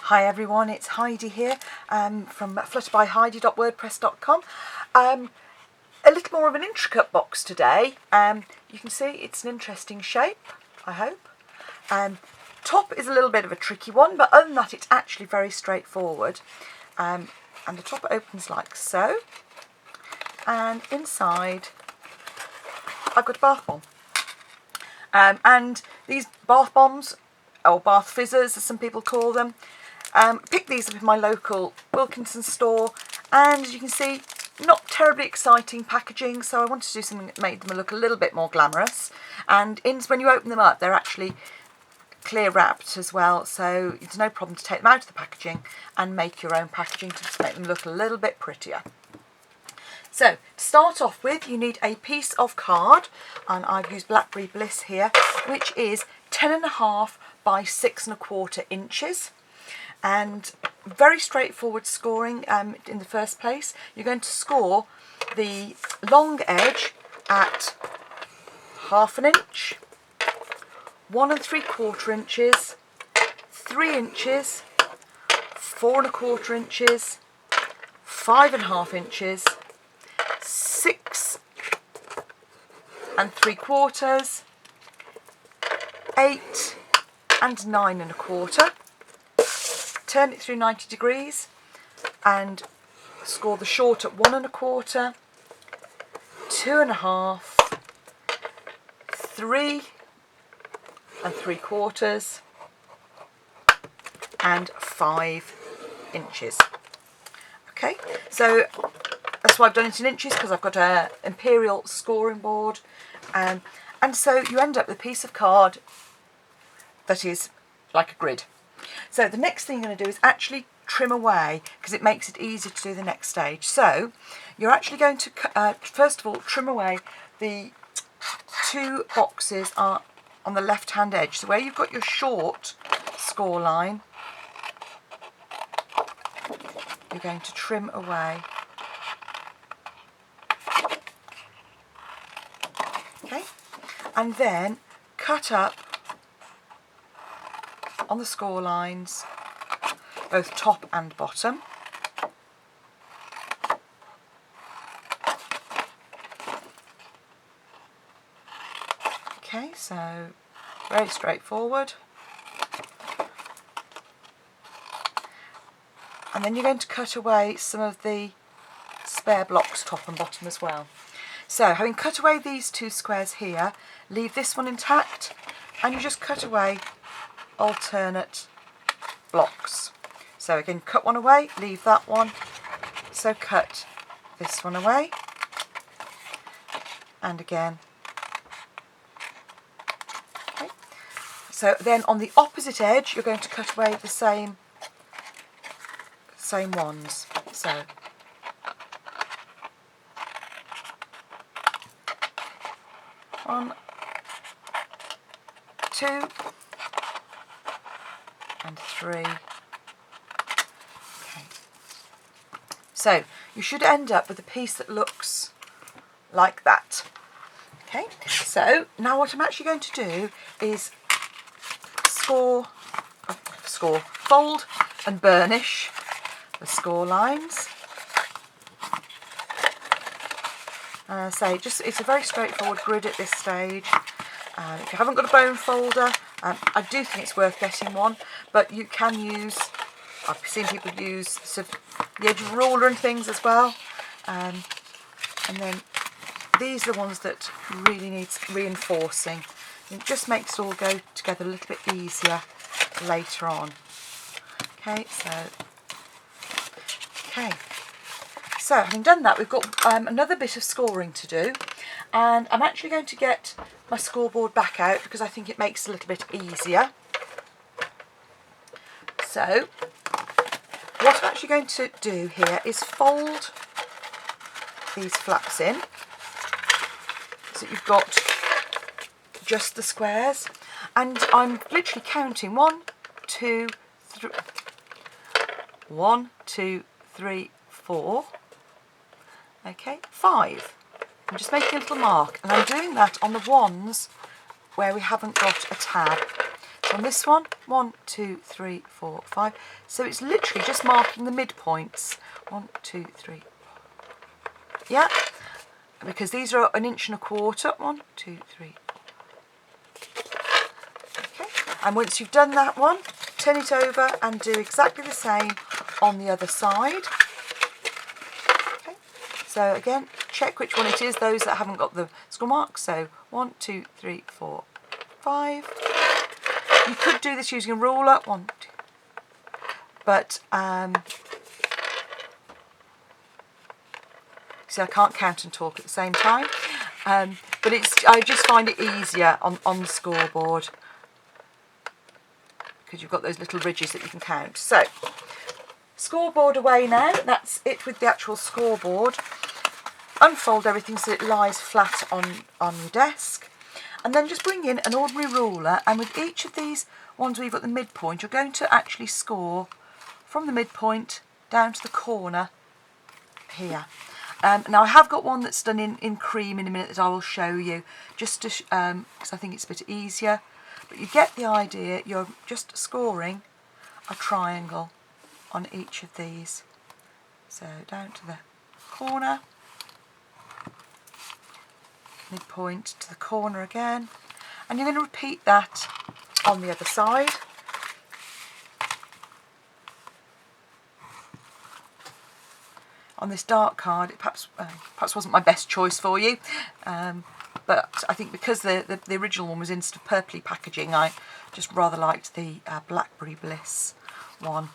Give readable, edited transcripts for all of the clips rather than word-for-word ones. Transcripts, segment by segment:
Hi everyone, it's Heidi here from flutterbyheidi.wordpress.com. A little more of an intricate box today. You can see it's an interesting shape, I hope. Top is a little bit of a tricky one, but other than that it's actually very straightforward. And the top opens like so, and inside I've got a bath bomb. And these bath bombs, or bath fizzers as some people call them, picked these up in my local Wilkinson store, and as you can see, not terribly exciting packaging, so I wanted to do something that made them look a little bit more glamorous. And when you open them up, they're actually clear wrapped as well, so it's no problem to take them out of the packaging and make your own packaging to just make them look a little bit prettier. So to start off with, you need a piece of card, and I've used Blackberry Bliss here, which is 10.5 by 6.25 inches. And very straightforward scoring in the first place. You're going to score the long edge at 1/2 inch, 1 3/4 inches, 3 inches, 4 1/4 inches, 5.5 inches, 6 3/4, 8 9 1/4. Turn it through 90 degrees and score the short at 1 1/4, 2 1/2, 3 3/4, and 5 inches. Okay, so that's why I've done it in inches, because I've got an imperial scoring board, and so you end up with a piece of card that is like a grid. So the next thing you're going to do is actually trim away, because it makes it easier to do the next stage. So you're actually going to first of all trim away the 2 boxes are on the left hand edge. So where you've got your short score line, you're going to trim away. Okay, and then cut up on the score lines, both top and bottom. Okay, so very straightforward. And then you're going to cut away some of the spare blocks top and bottom as well. So having cut away these 2 squares here, leave this one intact, and you just cut away alternate blocks. So again, cut one away, leave that one, so cut this one away, and again. Okay. So then on the opposite edge you're going to cut away the same ones. So one, 2 and 3. Okay. So you should end up with a piece that looks like that. Okay, so now what I'm actually going to do is fold and burnish the score lines. It's a very straightforward grid at this stage. If you haven't got a bone folder, I do think it's worth getting one, but you can use, I've seen people use sort of the edge ruler and things as well, and then these are the ones that really need reinforcing. It just makes it all go together a little bit easier later on. Okay, so having done that, we've got another bit of scoring to do, and I'm actually going to get my scoreboard back out because I think it makes it a little bit easier. So what I'm actually going to do here is fold these flaps in so that you've got just the squares, and I'm literally counting 1 2 3 1 2 3 4, okay, 5. I'm just making a little mark, and I'm doing that on the ones where we haven't got a tab. On this one, 1, 2, 3, 4, 5. So it's literally just marking the midpoints. 1, 2, 3. Yeah, because these are 1 1/4 inches. 1, 2, 3. Okay, and once you've done that one, turn it over and do exactly the same on the other side. Okay, so again, check which one it is, those that haven't got the score marks. So 1, 2, 3, 4, 5. You could do this using a ruler, 1, 2, but see, I can't count and talk at the same time. But I just find it easier on the scoreboard because you've got those little ridges that you can count. So, scoreboard away now. That's it with the actual scoreboard. Unfold everything so it lies flat on your desk. And then just bring in an ordinary ruler, and with each of these ones where you've got the midpoint, you're going to actually score from the midpoint down to the corner here. Now I have got one that's done in cream in a minute that I will show you, just to because I think it's a bit easier. But you get the idea, you're just scoring a triangle on each of these. So down to the corner, midpoint to the corner again, and you're going to repeat that on the other side. On this dark card, it perhaps wasn't my best choice for you, but I think because the original one was in sort of purpley packaging, I just rather liked the Blackberry Bliss one.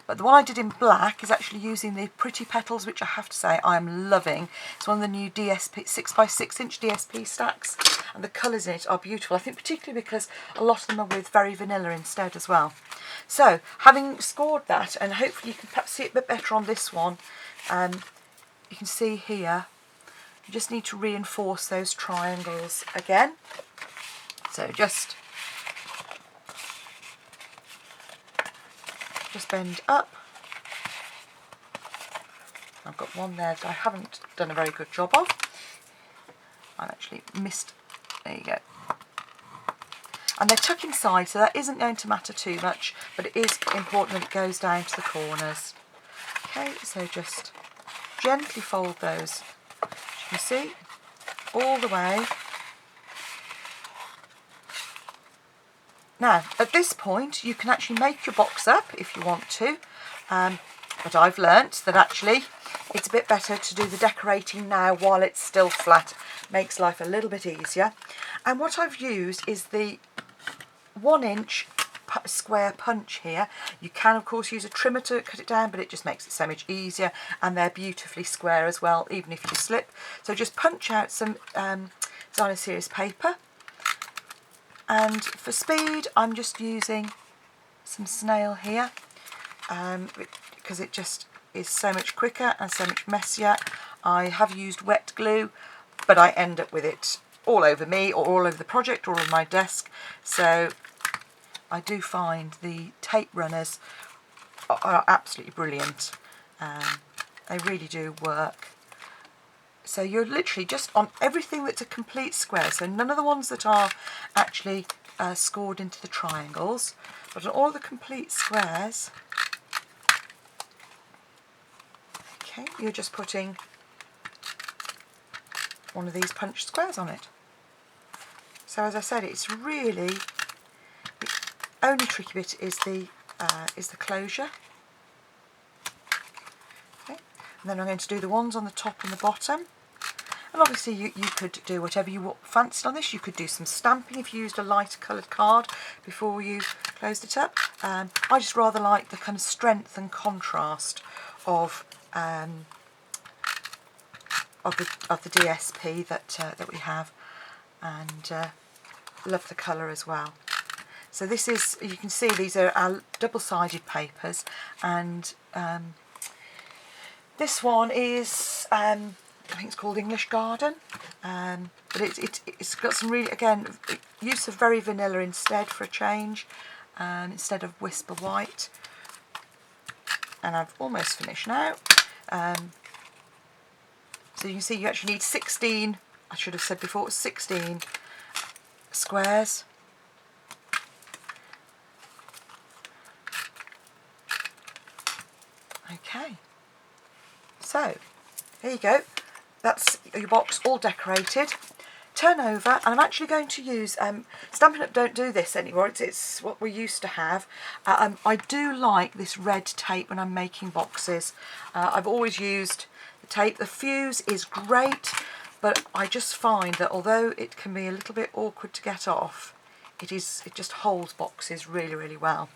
But the one I did in black is actually using the Pretty Petals, which I have to say I'm loving. It's one of the new DSP 6x6 inch DSP stacks, and the colours in it are beautiful. I think particularly because a lot of them are with Very Vanilla instead as well. So, having scored that, and hopefully you can perhaps see it a bit better on this one, you can see here, you just need to reinforce those triangles again. So just bend up. I've got one there that I haven't done a very good job of. I actually missed, there you go. And they're tucked inside, so that isn't going to matter too much, but it is important that it goes down to the corners. Okay, so just gently fold those, as you can see, all the way. Now, at this point, you can actually make your box up if you want to, but I've learnt that actually it's a bit better to do the decorating now while it's still flat. Makes life a little bit easier. And what I've used is the 1 inch square punch here. You can of course use a trimmer to cut it down, but it just makes it so much easier, and they're beautifully square as well, even if you slip. So just punch out some designer series paper, and for speed I'm just using some snail here, because it just is so much quicker and so much messier. I have used wet glue, but I end up with it all over me, or all over the project, or on my desk. So I do find the tape runners are absolutely brilliant. They really do work. So you're literally just on everything that's a complete square, so none of the ones that are actually scored into the triangles, but on all the complete squares, okay, you're just putting one of these punched squares on it. So as I said, it's really, the only tricky bit is the closure. Okay. And then I'm going to do the ones on the top and the bottom. And obviously you could do whatever you fancied on this. You could do some stamping if you used a lighter coloured card before you closed it up. I just rather like the kind of strength and contrast of the DSP that we have, and love the colour as well. So this is, you can see these are our double-sided papers, and this one is I think it's called English Garden, but it's got some really, again, use of Very Vanilla instead for a change, instead of Whisper White. And I've almost finished now. So you can see you actually need 16, I should have said before, 16 squares. Okay, so there you go, that's your box all decorated. Turn over, and I'm actually going to use, Stampin' Up! Don't do this anymore, it's what we used to have. I do like this red tape when I'm making boxes. I've always used the tape. The fuse is great, but I just find that although it can be a little bit awkward to get off, it just holds boxes really, really well.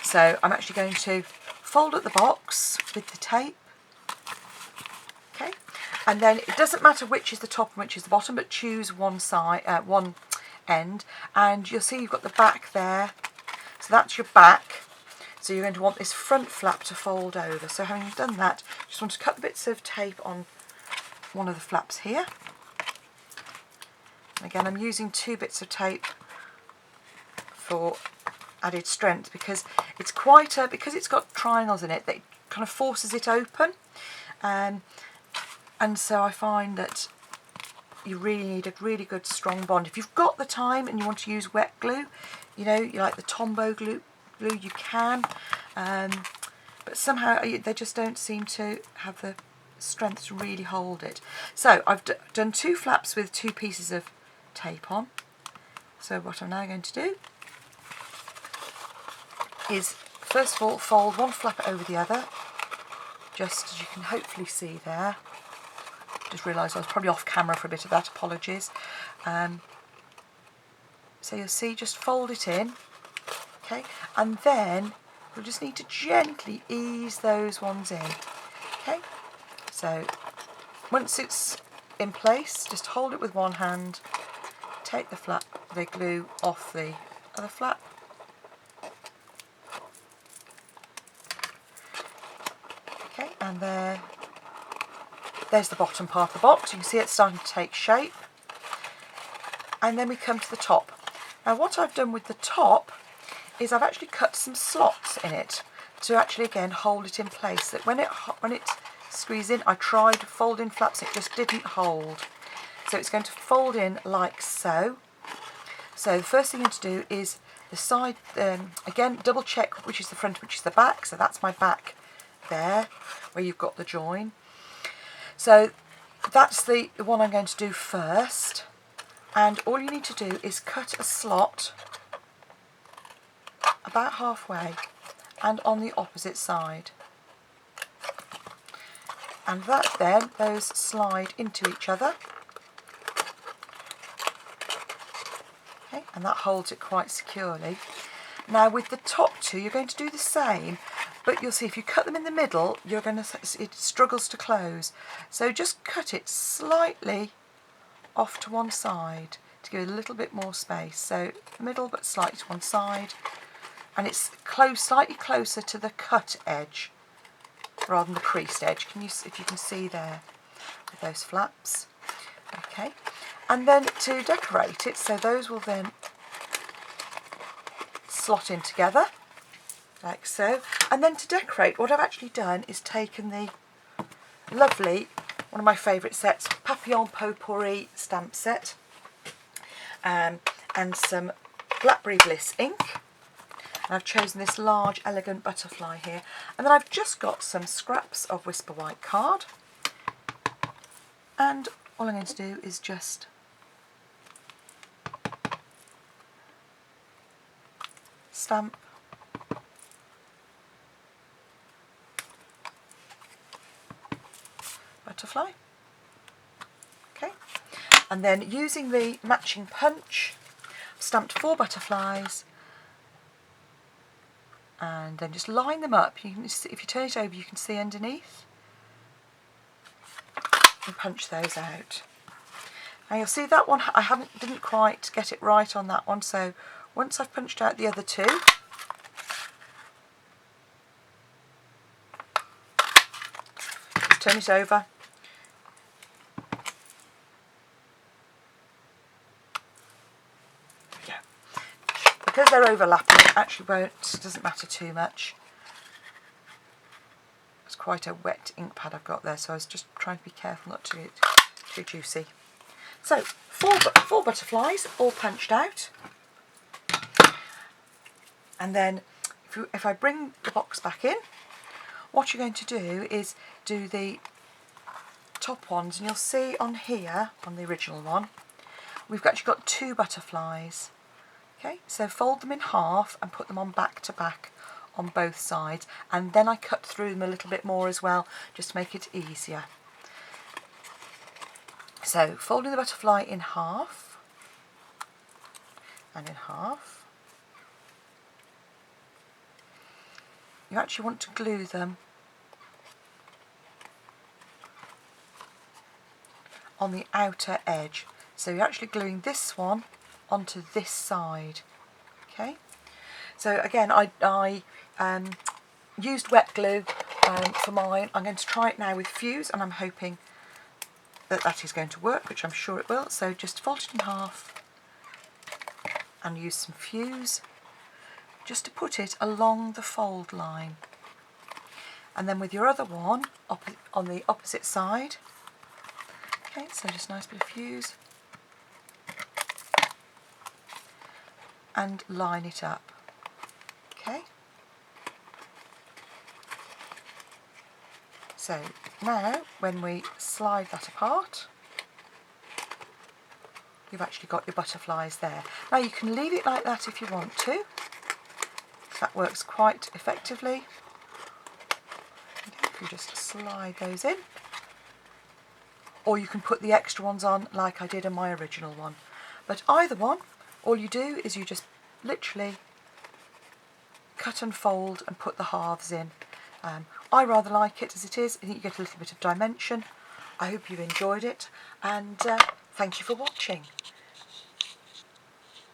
So I'm actually going to fold up the box with the tape. Okay, and then it doesn't matter which is the top and which is the bottom, but choose one side, one end, and you'll see you've got the back there. So that's your back. So you're going to want this front flap to fold over. So having done that, just want to cut the bits of tape on one of the flaps here. And again, I'm using 2 bits of tape for added strength because it's quite a, because it's got triangles in it, that kind of forces it open. And so I find that you really need a really good strong bond. If you've got the time and you want to use wet glue, you know, you like the Tombow glue, you can. But somehow they just don't seem to have the strength to really hold it. So I've done 2 flaps with 2 pieces of tape on. So what I'm now going to do is first of all fold one flap over the other, just as you can hopefully see there. Just realised I was probably off camera for a bit of that, apologies. So you'll see, just fold it in, okay, and then you'll just need to gently ease those ones in, okay. So once it's in place, just hold it with one hand, take the flap, the glue off the other flap, okay, and there's the bottom part of the box. You can see it's starting to take shape. And then we come to the top. Now what I've done with the top is I've actually cut some slots in it to actually again hold it in place. That when it squeezes in, I tried folding flaps, it just didn't hold. So it's going to fold in like so. So the first thing you need to do is the side, again double check which is the front, which is the back. So that's my back there, where you've got the join. So that's the one I'm going to do first, and all you need to do is cut a slot about halfway and on the opposite side, and that then those slide into each other, okay, and that holds it quite securely. Now with the top 2 you're going to do the same, but you'll see if you cut them in the middle, it struggles to close. So just cut it slightly off to one side to give it a little bit more space. So middle but slightly to one side, and it's slightly closer to the cut edge rather than the creased edge. If you can see there with those flaps, okay. And then to decorate it, so those will then slot in together like so. And then to decorate, what I've actually done is taken the lovely, one of my favourite sets, Papillon Potpourri stamp set, and some Blackberry Bliss ink. And I've chosen this large elegant butterfly here. And then I've just got some scraps of Whisper White card. And all I'm going to do is just stamp butterfly, okay, and then using the matching punch, I've stamped 4 butterflies, and then just line them up. You can see, if you turn it over, you can see underneath, and punch those out. Now you'll see that one I didn't quite get it right on that one, so once I've punched out the other 2, just turn it over. Because they're overlapping, it actually doesn't matter too much. It's quite a wet ink pad I've got there, so I was just trying to be careful not to get too juicy. So 4 butterflies all punched out, and then if I bring the box back in, what you're going to do is do the top ones, and you'll see on here, on the original one, we've actually got 2 butterflies. Okay, so fold them in half and put them on back to back on both sides, and then I cut through them a little bit more as well, just to make it easier. So folding the butterfly in half and in half. You actually want to glue them on the outer edge. So you're actually gluing this one onto this side. Okay. So again, I used wet glue for mine. I'm going to try it now with fuse, and I'm hoping that that is going to work, which I'm sure it will. So just fold it in half and use some fuse just to put it along the fold line. And then with your other one on the opposite side, okay, so just a nice bit of fuse and line it up. Okay. So now when we slide that apart, you've actually got your butterflies there. Now you can leave it like that if you want to. That works quite effectively. Okay, if you just slide those in. Or you can put the extra ones on like I did on my original one. But either one, all you do is you just literally cut and fold and put the halves in. I rather like it as it is. I think you get a little bit of dimension. I hope you've enjoyed it, and thank you for watching.